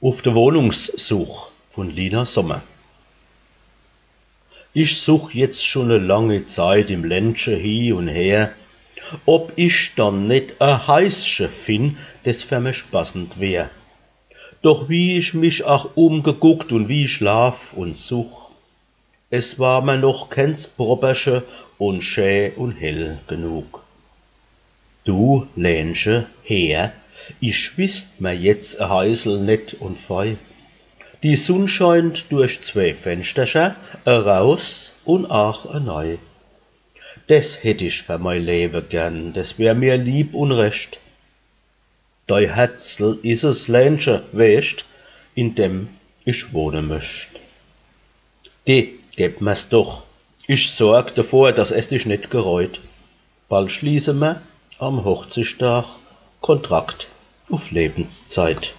Auf der Wohnungssuch von Lina Sommer. Ich such jetzt schon eine lange Zeit im Ländchen hin und her, ob ich dann nicht a Häusche find, das für mich passend wär. Doch wie ich mich auch umgeguckt und wie ich schlaf und such, es war mir noch keins Probersche und schön und hell genug. Du Ländche her, ich wisst mir jetzt a Häusl net und fei. Die Sonn scheint durch zwei Fensterscher raus und ach neu. Das hätt ich für mein Leben gern, das wär mir lieb und recht. Dei Herzl is es Ländche, weischt, in dem ich wohnen möcht. Geh, gib mir's doch. Ich sorg davor, dass es dich nicht gereut. Bald schließe mir am Hochzeitstag Kontrakt auf Lebenszeit.